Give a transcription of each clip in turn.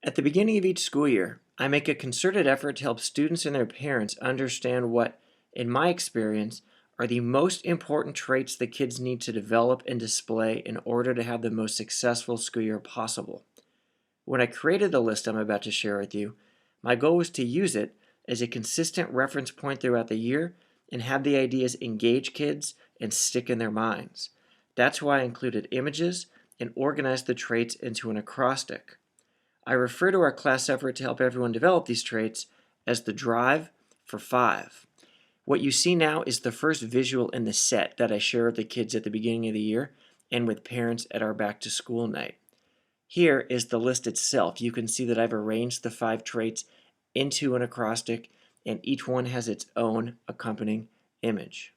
At the beginning of each school year, I make a concerted effort to help students and their parents understand what, in my experience, are the most important traits that kids need to develop and display in order to have the most successful school year possible. When I created the list I'm about to share with you, my goal was to use it as a consistent reference point throughout the year and have the ideas engage kids and stick in their minds. That's why I included images and organized the traits into an acrostic. I refer to our class effort to help everyone develop these traits as the Drive for 5. What you see now is the first visual in the set that I share with the kids at the beginning of the year and with parents at our back to school night. Here is the list itself. You can see that I've arranged the 5 traits into an acrostic, and each one has its own accompanying image.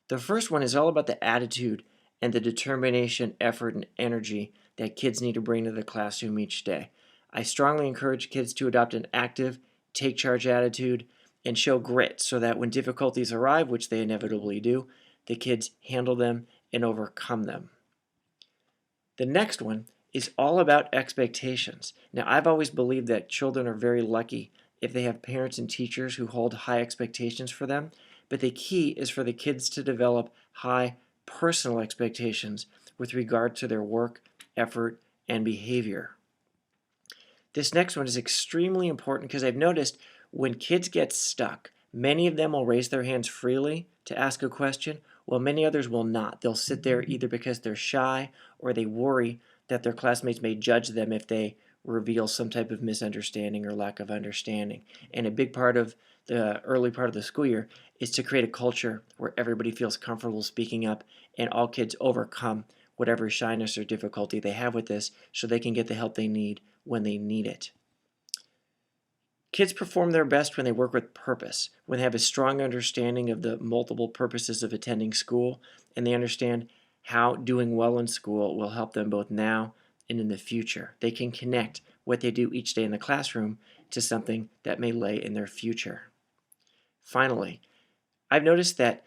The first one is all about the attitude and the determination, effort, and energy that kids need to bring to the classroom each day. I strongly encourage kids to adopt an active, take charge attitude and show grit so that when difficulties arrive, which they inevitably do, the kids handle them and overcome them. The next one is all about expectations. Now, I've always believed that children are very lucky if they have parents and teachers who hold high expectations for them, but the key is for the kids to develop high personal expectations with regard to their work, effort, and behavior. This next one is extremely important because I've noticed when kids get stuck, many of them will raise their hands freely to ask a question, while many others will not. They'll sit there either because they're shy or they worry that their classmates may judge them if they reveal some type of misunderstanding or lack of understanding. And a big part of the early part of the school year is to create a culture where everybody feels comfortable speaking up and all kids overcome whatever shyness or difficulty they have with this so they can get the help they need when they need it. Kids perform their best when they work with purpose, when they have a strong understanding of the multiple purposes of attending school, and they understand how doing well in school will help them both now and in the future. They can connect what they do each day in the classroom to something that may lay in their future. Finally, I've noticed that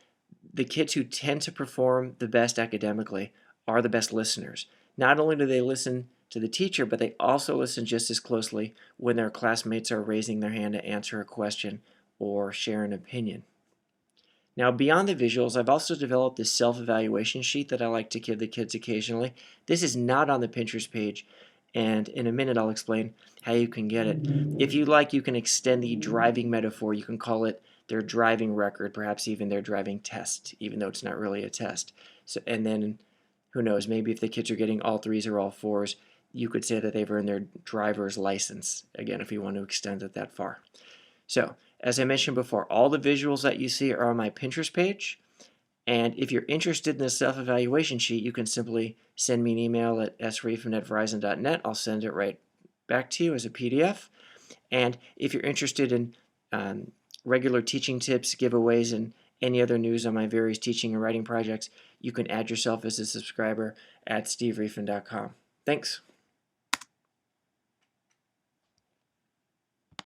the kids who tend to perform the best academically are the best listeners. Not only do they listen to the teacher, but they also listen just as closely when their classmates are raising their hand to answer a question or share an opinion. Now, beyond the visuals, I've also developed this self-evaluation sheet that I like to give the kids occasionally. This is not on the Pinterest page, and in a minute I'll explain how you can get it. If you like, you can extend the driving metaphor. You can call it their driving record, perhaps even their driving test, even though it's not really a test. So, and then, who knows, maybe if the kids are getting all 3s or all 4s, you could say that they've earned their driver's license, again, if you want to extend it that far. So, as I mentioned before, all the visuals that you see are on my Pinterest page. And if you're interested in the self-evaluation sheet, you can simply send me an email at sreifman@verizon.net. I'll send it right back to you as a PDF. And if you're interested in regular teaching tips, giveaways, and any other news on my various teaching and writing projects, you can add yourself as a subscriber at stevereifman.com. Thanks.